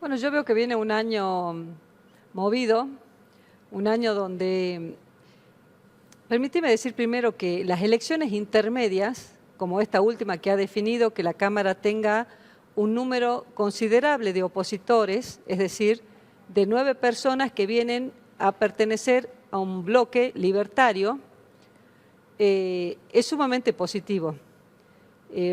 Bueno, yo veo que viene un año movido, un año donde, permíteme decir primero que las elecciones intermedias, como esta última que ha definido que la Cámara tenga un número considerable de opositores, es decir, de 9 personas que vienen a pertenecer a un bloque libertario, es sumamente positivo.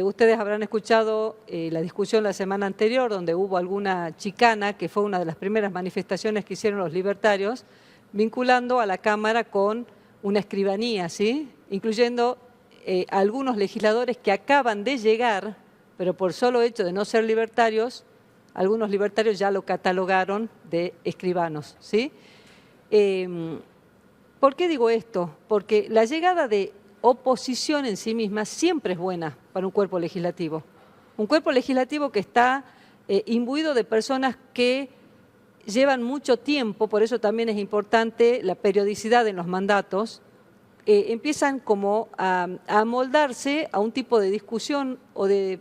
Ustedes habrán escuchado la discusión la semana anterior, donde hubo alguna chicana, que fue una de las primeras manifestaciones que hicieron los libertarios, vinculando a la Cámara con una escribanía, ¿sí? Incluyendo algunos legisladores que acaban de llegar, pero por solo hecho de no ser libertarios, algunos libertarios ya lo catalogaron de escribanos, ¿sí? ¿Por qué digo esto? Porque la llegada de oposición en sí misma siempre es buena para un cuerpo legislativo. Un cuerpo legislativo que está imbuido de personas que llevan mucho tiempo, por eso también es importante la periodicidad en los mandatos, empiezan como a amoldarse a un tipo de discusión o de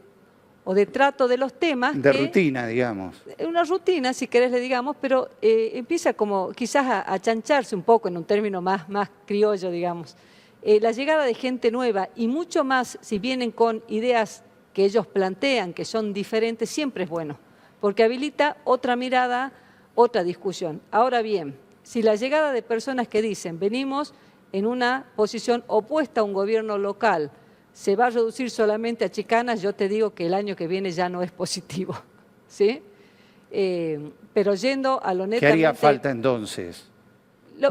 trato de los temas. De rutina, digamos. Una rutina, si querés le digamos, pero empieza como quizás a chancharse un poco en un término más criollo, digamos. La llegada de gente nueva y mucho más si vienen con ideas que ellos plantean, que son diferentes, siempre es bueno, porque habilita otra mirada, otra discusión. Ahora bien, si la llegada de personas que dicen venimos en una posición opuesta a un gobierno local se va a reducir solamente a chicanas, yo te digo que el año que viene ya no es positivo, ¿sí? Pero yendo a lo netamente... ¿Qué haría falta entonces?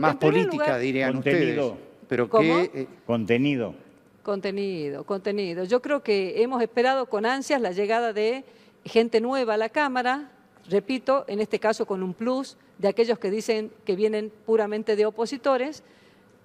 Más política, lugar, dirían contenido. ustedes. Pero ¿Cómo? Contenido. Contenido. Yo creo que hemos esperado con ansias la llegada de gente nueva a la Cámara, repito, en este caso con un plus de aquellos que dicen que vienen puramente de opositores,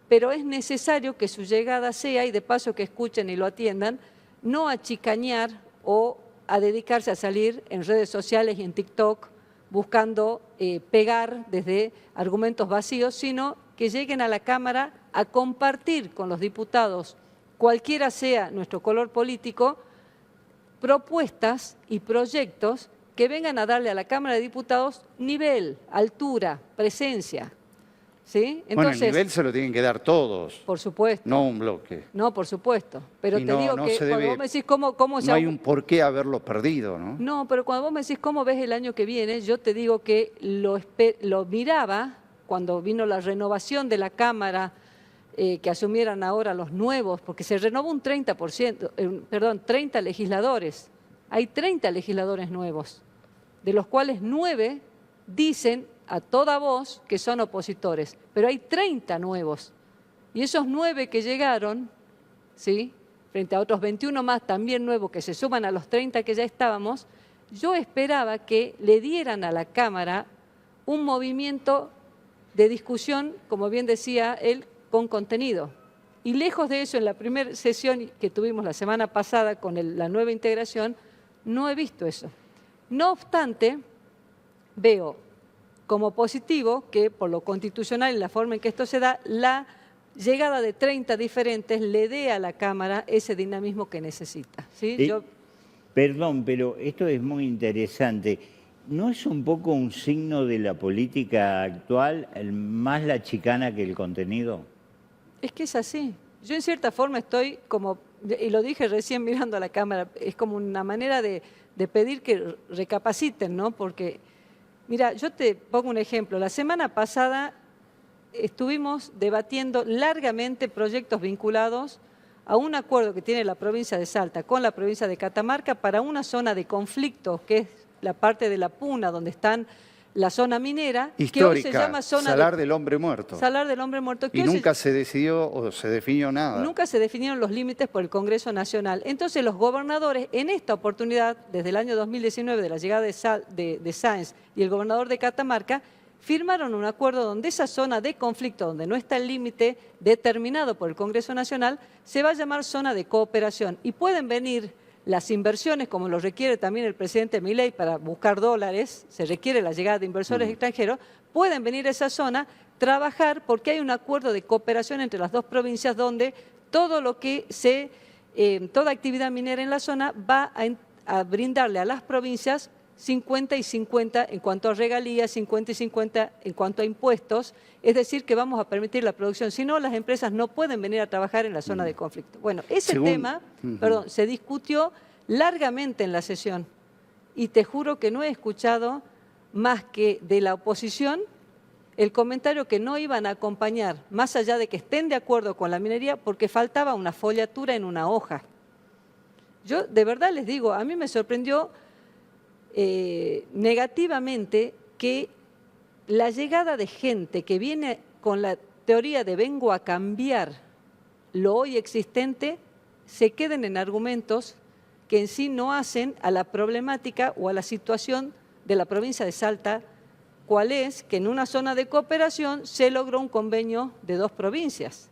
pero es necesario que su llegada sea, y de paso que escuchen y lo atiendan, no a chicañar o a dedicarse a salir en redes sociales y en TikTok buscando pegar desde argumentos vacíos, sino que lleguen a la Cámara a compartir con los diputados, cualquiera sea nuestro color político, propuestas y proyectos que vengan a darle a la Cámara de Diputados nivel, altura, presencia. ¿Sí? Entonces, bueno, el nivel se lo tienen que dar todos. Por supuesto. No un bloque. No, por supuesto. Pero te digo que cuando vos me decís cómo se... No hay un por qué haberlo perdido, ¿no? No, pero cuando vos me decís cómo ves el año que viene, yo te digo que lo miraba cuando vino la renovación de la Cámara, que asumieran ahora los nuevos, porque se renovó un 30 legisladores. Hay 30 legisladores nuevos, de los cuales 9 dicen a toda voz que son opositores, pero hay 30 nuevos. Y esos 9 que llegaron, ¿sí?, frente a otros 21 más también nuevos que se suman a los 30 que ya estábamos, yo esperaba que le dieran a la Cámara un movimiento de discusión, como bien decía él, con contenido. Y lejos de eso, en la primera sesión que tuvimos la semana pasada con la nueva integración, no he visto eso. No obstante, veo como positivo que por lo constitucional y la forma en que esto se da, la llegada de 30 diferentes le dé a la Cámara ese dinamismo que necesita. ¿Sí? Perdón, pero esto es muy interesante. ¿No es un poco un signo de la política actual, más la chicana que el contenido? Es que es así. Yo en cierta forma estoy como, y lo dije recién mirando a la Cámara, es como una manera de pedir que recapaciten, ¿no? Porque, mira, yo te pongo un ejemplo. La semana pasada estuvimos debatiendo largamente proyectos vinculados a un acuerdo que tiene la provincia de Salta con la provincia de Catamarca para una zona de conflicto, que es la parte de la Puna, donde están la zona minera, histórica, que hoy se llama zona Salar del Hombre Muerto. Salar del Hombre Muerto. Y nunca se decidió o se definió nada. Nunca se definieron los límites por el Congreso Nacional. Entonces los gobernadores, en esta oportunidad, desde el año 2019, de la llegada de Sáenz y el gobernador de Catamarca, firmaron un acuerdo donde esa zona de conflicto, donde no está el límite determinado por el Congreso Nacional, se va a llamar zona de cooperación. Y pueden venir las inversiones, como lo requiere también el presidente Milei para buscar dólares, se requiere la llegada de inversores extranjeros, pueden venir a esa zona, trabajar, porque hay un acuerdo de cooperación entre las dos provincias donde todo lo que toda actividad minera en la zona va a brindarle a las provincias 50 y 50 en cuanto a regalías, 50 y 50 en cuanto a impuestos, es decir, que vamos a permitir la producción, si no las empresas no pueden venir a trabajar en la zona de conflicto. Bueno, ese tema, perdón, se discutió largamente en la sesión y te juro que no he escuchado más que de la oposición el comentario que no iban a acompañar, más allá de que estén de acuerdo con la minería, porque faltaba una foliatura en una hoja. Yo de verdad les digo, a mí me sorprendió negativamente que la llegada de gente que viene con la teoría de vengo a cambiar lo hoy existente, se queden en argumentos que en sí no hacen a la problemática o a la situación de la provincia de Salta, cuál es que en una zona de cooperación se logró un convenio de 2 provincias.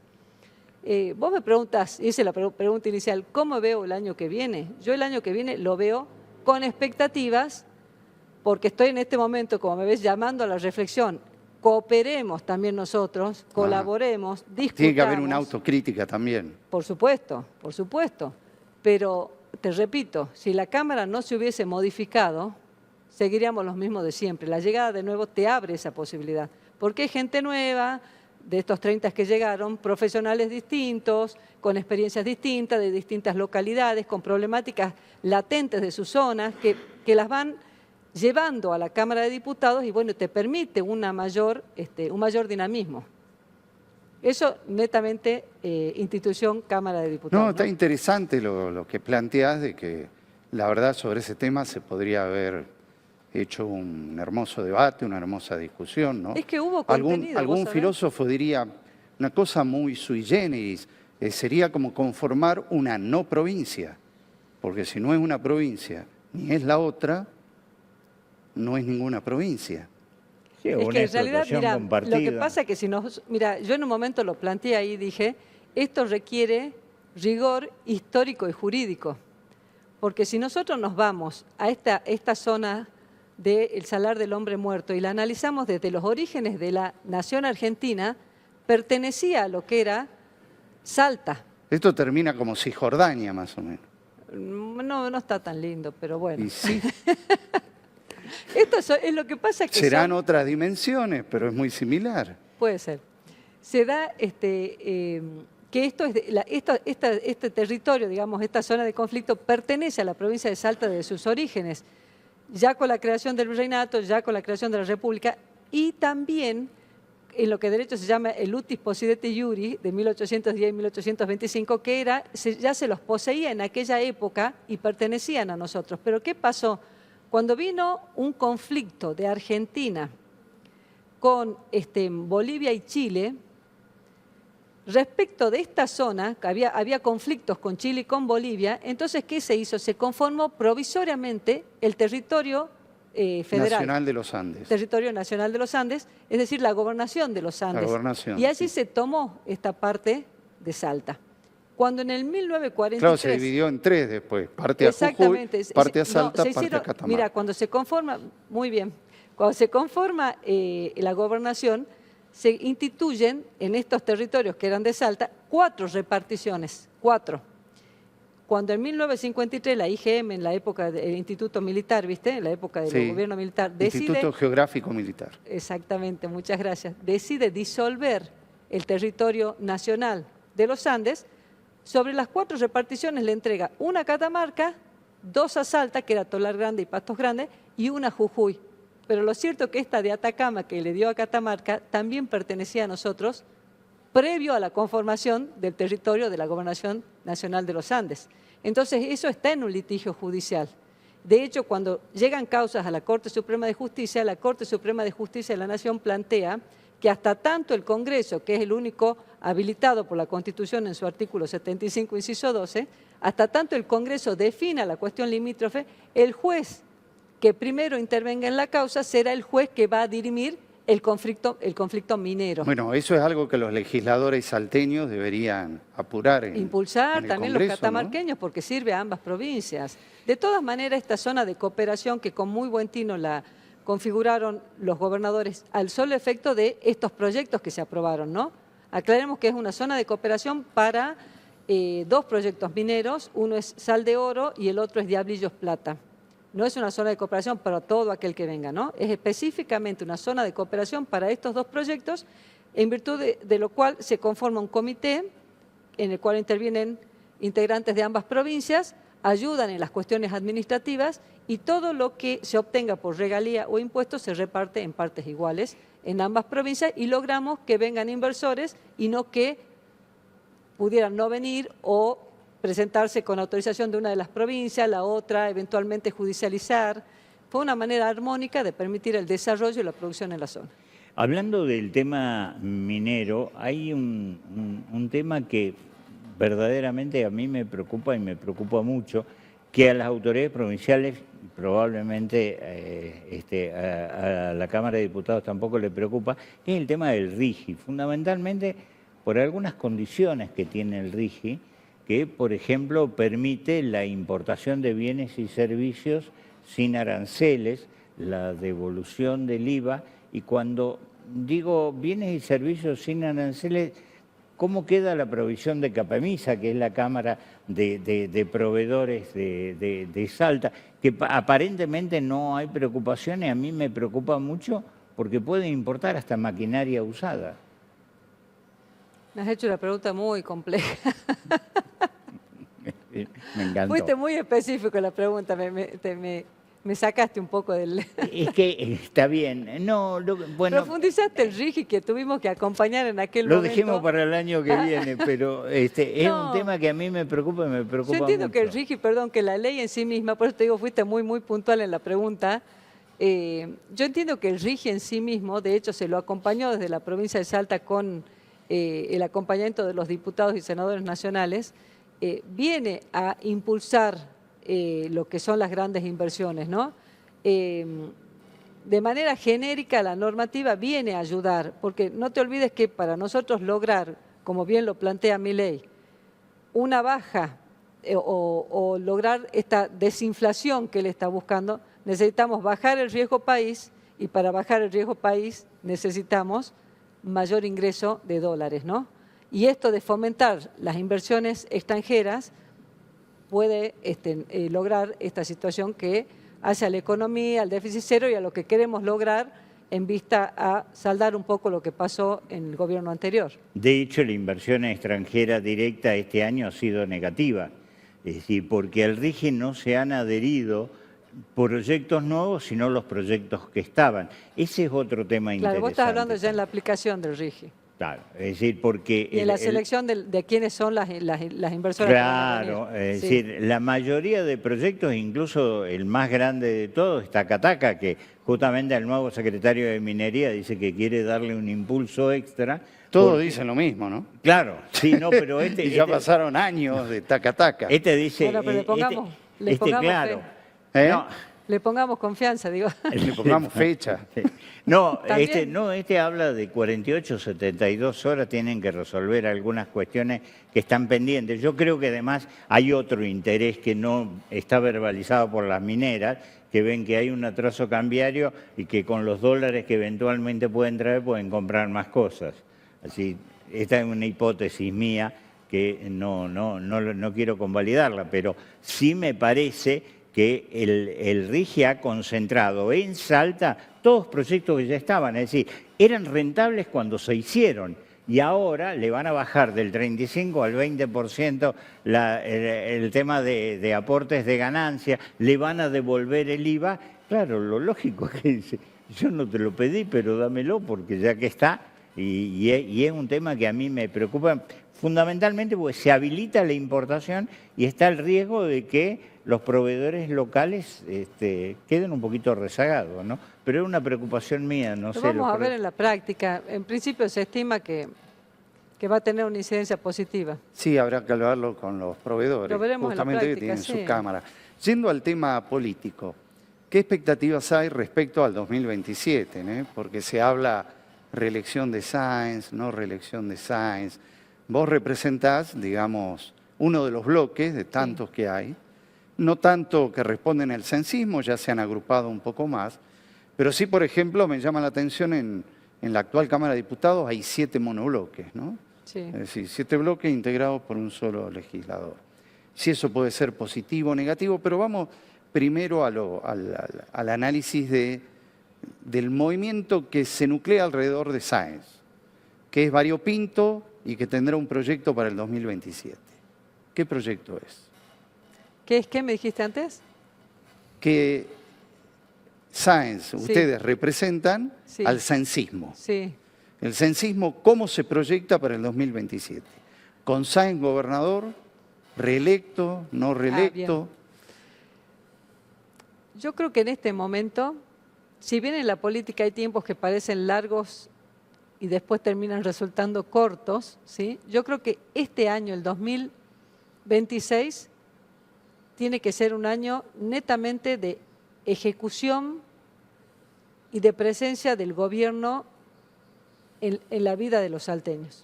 Vos me preguntás, hice la pregunta inicial, ¿cómo veo el año que viene? Yo el año que viene lo veo con expectativas, porque estoy en este momento, como me ves, llamando a la reflexión. Cooperemos también nosotros, colaboremos, discutamos. Tiene que haber una autocrítica también. Por supuesto, pero te repito, si la Cámara no se hubiese modificado, seguiríamos los mismos de siempre. La llegada de nuevo te abre esa posibilidad, porque hay gente nueva, de estos 30 que llegaron, profesionales distintos, con experiencias distintas, de distintas localidades, con problemáticas latentes de sus zonas, que las van llevando a la Cámara de Diputados y bueno, te permite un mayor dinamismo. Eso netamente institución Cámara de Diputados. No, está interesante lo que planteás, de que la verdad sobre ese tema se podría haber hecho un hermoso debate, una hermosa discusión, ¿no? Es que hubo contenido. Algún filósofo diría una cosa muy sui generis, sería como conformar una no provincia, porque si no es una provincia ni es la otra, no es ninguna provincia. Sí, es que en realidad, mira, compartida. lo que pasa es que si nos... Mira, yo en un momento lo planteé ahí y dije, esto requiere rigor histórico y jurídico, porque si nosotros nos vamos a esta zona del Salar del Hombre Muerto y la analizamos desde los orígenes de la nación argentina, pertenecía a lo que era Salta. Esto termina como Cisjordania, más o menos. No está tan lindo, pero bueno. Y sí. Esto es lo que pasa que serán otras dimensiones, pero es muy similar. Puede ser. Se da que este territorio, digamos, esta zona de conflicto pertenece a la provincia de Salta desde sus orígenes, ya con la creación del virreinato, ya con la creación de la República, y también en lo que de derecho se llama el utis possidetis iuri de 1810 y 1825, que ya se los poseía en aquella época y pertenecían a nosotros. Pero ¿qué pasó? Cuando vino un conflicto de Argentina con Bolivia y Chile, respecto de esta zona, que había conflictos con Chile y con Bolivia, entonces, ¿qué se hizo? Se conformó provisoriamente el territorio federal. Nacional de los Andes. Territorio Nacional de los Andes, es decir, la gobernación de los Andes. La gobernación, y allí sí. se tomó esta parte de Salta. Cuando en el 1943... Claro, se dividió en 3 después, parte a Jujuy, parte a Salta, parte a Catamarca. Mira, cuando se conforma, muy bien, cuando se conforma la gobernación, se instituyen en estos territorios que eran de Salta 4 reparticiones, 4. Cuando en 1953 la IGM, en la época del Instituto Militar, ¿viste? En la época del gobierno militar, decide... Instituto Geográfico Militar. Exactamente, muchas gracias. Decide disolver el territorio nacional de los Andes. Sobre las 4 reparticiones le entrega una a Catamarca, 2 a Salta, que era Tolar Grande y Pastos Grandes, y una a Jujuy. Pero lo cierto es que esta de Atacama, que le dio a Catamarca, también pertenecía a nosotros, previo a la conformación del territorio de la Gobernación Nacional de los Andes. Entonces, eso está en un litigio judicial. De hecho, cuando llegan causas a la Corte Suprema de Justicia, la Corte Suprema de Justicia de la Nación plantea que hasta tanto el Congreso, que es el único habilitado por la Constitución en su artículo 75, inciso 12, hasta tanto el Congreso defina la cuestión limítrofe, el juez que primero intervenga en la causa será el juez que va a dirimir el conflicto minero. Bueno, eso es algo que los legisladores salteños deberían apurar. Impulsar en también Congreso, los catamarqueños, ¿no? Porque sirve a ambas provincias. De todas maneras, esta zona de cooperación que con muy buen tino la configuraron los gobernadores al solo efecto de estos proyectos que se aprobaron, ¿no? Aclaremos que es una zona de cooperación para 2 proyectos mineros, uno es Sal de Oro y el otro es Diablillos Plata. no es una zona de cooperación para todo aquel que venga, ¿no? Es específicamente una zona de cooperación para estos dos proyectos, en virtud de lo cual se conforma un comité en el cual intervienen integrantes de ambas provincias, ayudan en las cuestiones administrativas y todo lo que se obtenga por regalía o impuestos se reparte en partes iguales en ambas provincias y logramos que vengan inversores y no que pudieran no venir o presentarse con autorización de una de las provincias, la otra eventualmente judicializar. Fue una manera armónica de permitir el desarrollo y la producción en la zona. Hablando del tema minero, hay un tema que verdaderamente a mí me preocupa y me preocupa mucho, que a las autoridades provinciales, probablemente a la Cámara de Diputados tampoco le preocupa, que es el tema del RIGI, fundamentalmente por algunas condiciones que tiene el RIGI, que, por ejemplo, permite la importación de bienes y servicios sin aranceles, la devolución del IVA, y cuando digo bienes y servicios sin aranceles, ¿cómo queda la provisión de Capemisa, que es la Cámara de Proveedores de Salta? Que aparentemente no hay preocupaciones, a mí me preocupa mucho porque pueden importar hasta maquinaria usada. Me has hecho una pregunta muy compleja. Me encantó. Fuiste muy específico en la pregunta, me sacaste un poco del... Es que está bien. No, bueno, profundizaste el RIGI que tuvimos que acompañar en aquel momento. Lo dejemos para el año que viene, pero es un tema que a mí me preocupa y me preocupa mucho. Yo entiendo que el RIGI, perdón, que la ley en sí misma, por eso te digo, fuiste muy puntual en la pregunta. Yo entiendo que el RIGI en sí mismo, de hecho, se lo acompañó desde la provincia de Salta con el acompañamiento de los diputados y senadores nacionales, viene a impulsar lo que son las grandes inversiones, ¿no? De manera genérica la normativa viene a ayudar, porque no te olvides que para nosotros lograr, como bien lo plantea mi ley, una baja o lograr esta desinflación que él está buscando, necesitamos bajar el riesgo país y para bajar el riesgo país necesitamos mayor ingreso de dólares, ¿no? Y esto de fomentar las inversiones extranjeras puede lograr esta situación que hace a la economía, al déficit cero y a lo que queremos lograr en vista a saldar un poco lo que pasó en el gobierno anterior. De hecho, la inversión extranjera directa este año ha sido negativa, es decir, porque al RIGI no se han adherido proyectos nuevos, sino los proyectos que estaban. Ese es otro tema interesante. Claro, vos estás hablando ya en la aplicación del RIGI. Claro, es decir, porque... Y en la selección de quiénes son las inversoras. Claro, es decir, la mayoría de proyectos, incluso el más grande de todos, está Cataca, que justamente el nuevo secretario de Minería dice que quiere darle un impulso extra. Todos dicen lo mismo, ¿no? Claro, sí, no, pero y ya pasaron años de taca-taca. Este dice... Bueno, pero le pongamos claro. No, le pongamos confianza, digo. Le pongamos fecha. Sí. No, este habla de 48, 72 horas, tienen que resolver algunas cuestiones que están pendientes. Yo creo que además hay otro interés que no está verbalizado por las mineras, que ven que hay un atraso cambiario y que con los dólares que eventualmente pueden traer pueden comprar más cosas. Así, esta es una hipótesis mía que no quiero convalidarla, pero sí me parece que el RIGI ha concentrado en Salta todos proyectos que ya estaban, es decir, eran rentables cuando se hicieron y ahora le van a bajar del 35 al 20% el tema de aportes de ganancia, le van a devolver el IVA. Claro, lo lógico es que dice, yo no te lo pedí, pero dámelo porque ya que está, y es un tema que a mí me preocupa fundamentalmente porque se habilita la importación y está el riesgo de que los proveedores locales queden un poquito rezagados, ¿no? Pero es una preocupación mía, no sé. Vamos a ver en la práctica. En principio se estima que va a tener una incidencia positiva. Sí, habrá que hablarlo con los proveedores, lo veremos justamente en la práctica, que tienen sí. su cámara. Yendo al tema político, ¿qué expectativas hay respecto al 2027? Porque se habla reelección de Sáenz, no reelección de Sáenz. Vos representás, digamos, uno de los bloques de tantos que hay, no tanto que responden al censismo, ya se han agrupado un poco más, pero sí, por ejemplo, me llama la atención en la actual Cámara de Diputados hay 7 monobloques, ¿no? Sí. Es decir, 7 bloques integrados por un solo legislador. Si eso puede ser positivo o negativo, pero vamos primero al análisis del movimiento que se nuclea alrededor de Sáenz, que es variopinto y que tendrá un proyecto para el 2027. ¿Qué proyecto es? ¿Qué me dijiste antes? Que Sáenz, ustedes representan al saenzismo. Sí. El saenzismo, ¿cómo se proyecta para el 2027? Con Sáenz gobernador, reelecto, no reelecto. Yo creo que en este momento, si bien en la política hay tiempos que parecen largos y después terminan resultando cortos, ¿sí? Yo creo que este año, el 2026, tiene que ser un año netamente de ejecución y de presencia del gobierno en la vida de los salteños,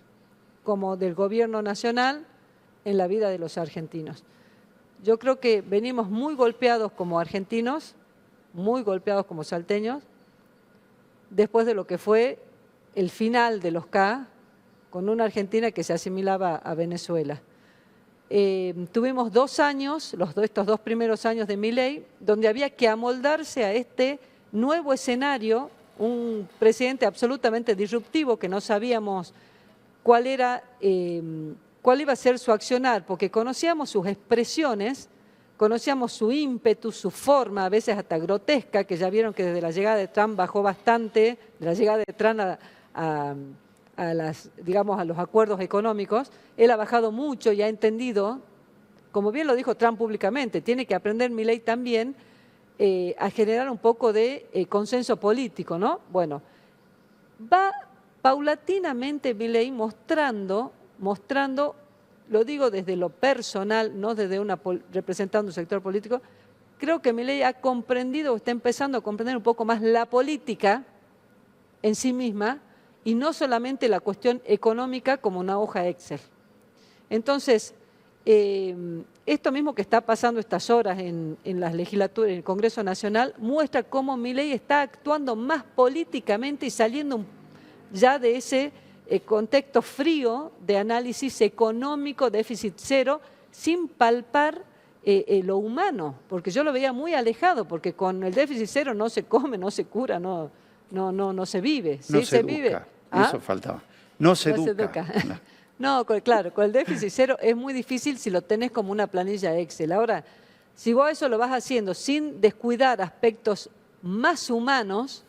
como del gobierno nacional en la vida de los argentinos. Yo creo que venimos muy golpeados como argentinos, muy golpeados como salteños, después de lo que fue el final de los K, con una Argentina que se asimilaba a Venezuela. Tuvimos 2 años, estos 2 primeros años de Milei, donde había que amoldarse a este nuevo escenario, un presidente absolutamente disruptivo que no sabíamos cuál iba a ser su accionar, porque conocíamos sus expresiones, conocíamos su ímpetu, su forma, a veces hasta grotesca, que ya vieron que desde la llegada de Trump bajó bastante, de la llegada de Trump a los acuerdos económicos. Él ha bajado mucho y ha entendido, como bien lo dijo Trump públicamente, tiene que aprender Milei también a generar un poco de consenso político, ¿no? Bueno, va paulatinamente Milei mostrando, lo digo desde lo personal, no desde representando un sector político, creo que Milei ha comprendido, o está empezando a comprender un poco más la política en sí misma y no solamente la cuestión económica como una hoja Excel. Entonces, esto mismo que está pasando estas horas en las legislaturas, en el Congreso Nacional, muestra cómo Milei está actuando más políticamente y saliendo ya de ese contexto frío de análisis económico, déficit cero, sin palpar lo humano, porque yo lo veía muy alejado, porque con el déficit cero no se come, no se cura, no se vive. No ¿sí? se educa, vive. ¿Ah? Eso faltaba. No se educa. No, claro, con el déficit cero es muy difícil si lo tenés como una planilla Excel. Ahora, si vos eso lo vas haciendo sin descuidar aspectos más humanos,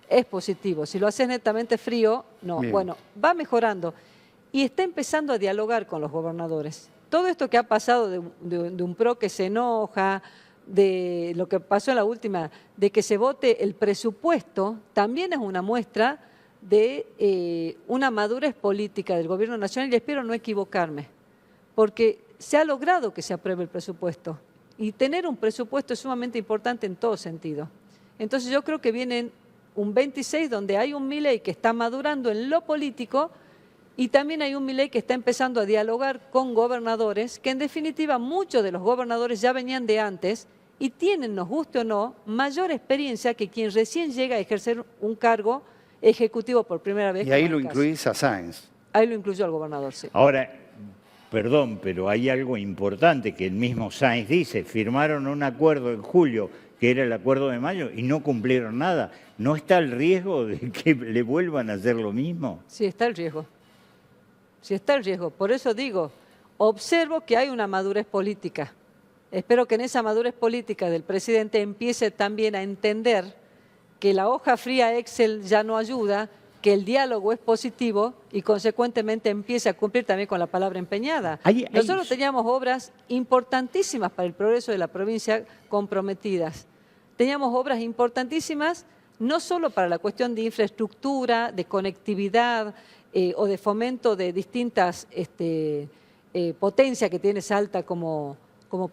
es positivo. Si lo haces netamente frío, no. Bien. Bueno, va mejorando y está empezando a dialogar con los gobernadores. Todo esto que ha pasado de un PRO que se enoja, de lo que pasó en la última, de que se vote el presupuesto, también es una muestra de una madurez política del gobierno nacional, y espero no equivocarme, porque se ha logrado que se apruebe el presupuesto y tener un presupuesto es sumamente importante en todo sentido. Entonces yo creo que viene un 26 donde hay un Milei que está madurando en lo político y también hay un Milei que está empezando a dialogar con gobernadores, que en definitiva muchos de los gobernadores ya venían de antes y tienen, nos guste o no, mayor experiencia que quien recién llega a ejercer un cargo ejecutivo por primera vez. Y ahí lo incluís a Sáenz. Ahí lo incluyó al gobernador, sí. Ahora, perdón, pero hay algo importante que el mismo Sáenz dice, firmaron un acuerdo en julio, que era el acuerdo de mayo, y no cumplieron nada. ¿No está el riesgo de que le vuelvan a hacer lo mismo? Sí, está el riesgo. Sí, está el riesgo. Por eso digo, observo que hay una madurez política. Espero que en esa madurez política del presidente empiece también a entender que la hoja fría Excel ya no ayuda, que el diálogo es positivo y consecuentemente empiece a cumplir también con la palabra empeñada. Nosotros teníamos obras importantísimas para el progreso de la provincia comprometidas. Teníamos obras importantísimas no solo para la cuestión de infraestructura, de conectividad o de fomento de distintas potencias que tiene Salta, como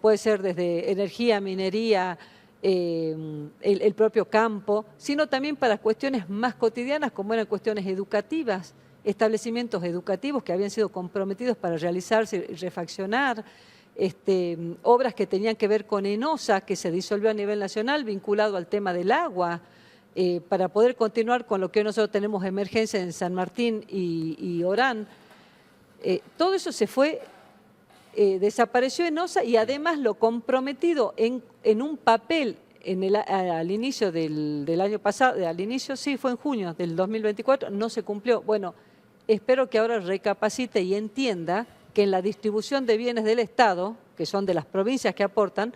puede ser desde energía, minería, el propio campo, sino también para cuestiones más cotidianas como eran cuestiones educativas, establecimientos educativos que habían sido comprometidos para realizarse y refaccionar, obras que tenían que ver con ENOSA, que se disolvió a nivel nacional, vinculado al tema del agua, para poder continuar con lo que hoy nosotros tenemos emergencia en San Martín y Orán. Todo eso se fue desapareció ENOSA y además lo comprometido en un papel al inicio del año pasado, al inicio sí, fue en junio del 2024, no se cumplió. Bueno, espero que ahora recapacite y entienda que en la distribución de bienes del Estado, que son de las provincias que aportan,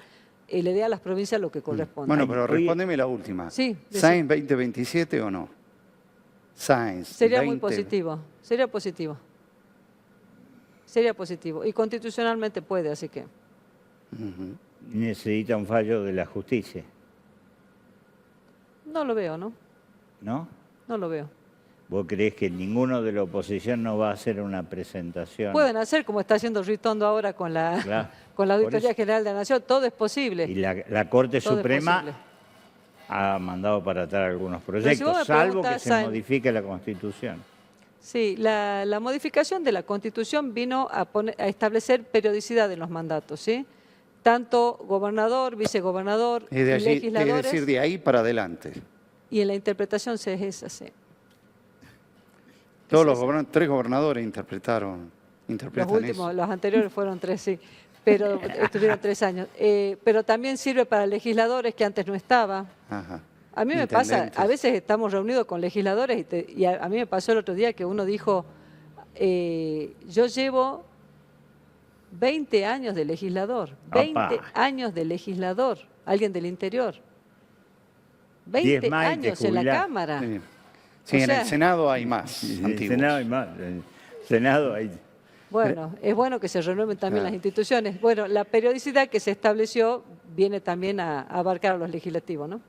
le dé a las provincias lo que corresponde. Bueno, pero respóndeme la última. Sí, ¿Sáenz 2027 o no? Sáenz. Sería muy positivo, sería positivo. Sería positivo. Y constitucionalmente puede, así que. Necesita un fallo de la justicia. No lo veo, ¿no? ¿No? No lo veo. ¿Vos creés que ninguno de la oposición no va a hacer una presentación? Pueden hacer como está haciendo Ritondo ahora con la, Claro, con la Auditoría General de la Nación. Todo es posible. Y la Corte Todo es Suprema posible. ha mandado para atrás algunos Pero si proyectos, vos me salvo que preguntás, se Sáenz, modifique la Constitución. Sí, la modificación de la Constitución vino a establecer periodicidad en los mandatos, ¿sí? Tanto gobernador, vicegobernador y legisladores. Es decir, de ahí para adelante. Y en la interpretación se es así. Todos los tres gobernadores interpretan Los últimos, eso. los anteriores fueron 3, sí, pero estuvieron 3 años. Pero también sirve para legisladores que antes no estaba. Ajá. A mí me pasa, Intendentes. a veces estamos reunidos con legisladores y a mí me pasó el otro día que uno dijo, yo llevo 20 años de legislador, 20 años de legislador, alguien del interior, 20 más y te años en la jubilás. Cámara. Sí, sí, O en sea, el Senado hay más En el antiguos. Senado hay más. En el Senado hay... Bueno, es bueno que se renueven también Claro. las instituciones. Bueno, la periodicidad que se estableció viene también a abarcar a los legislativos, ¿no?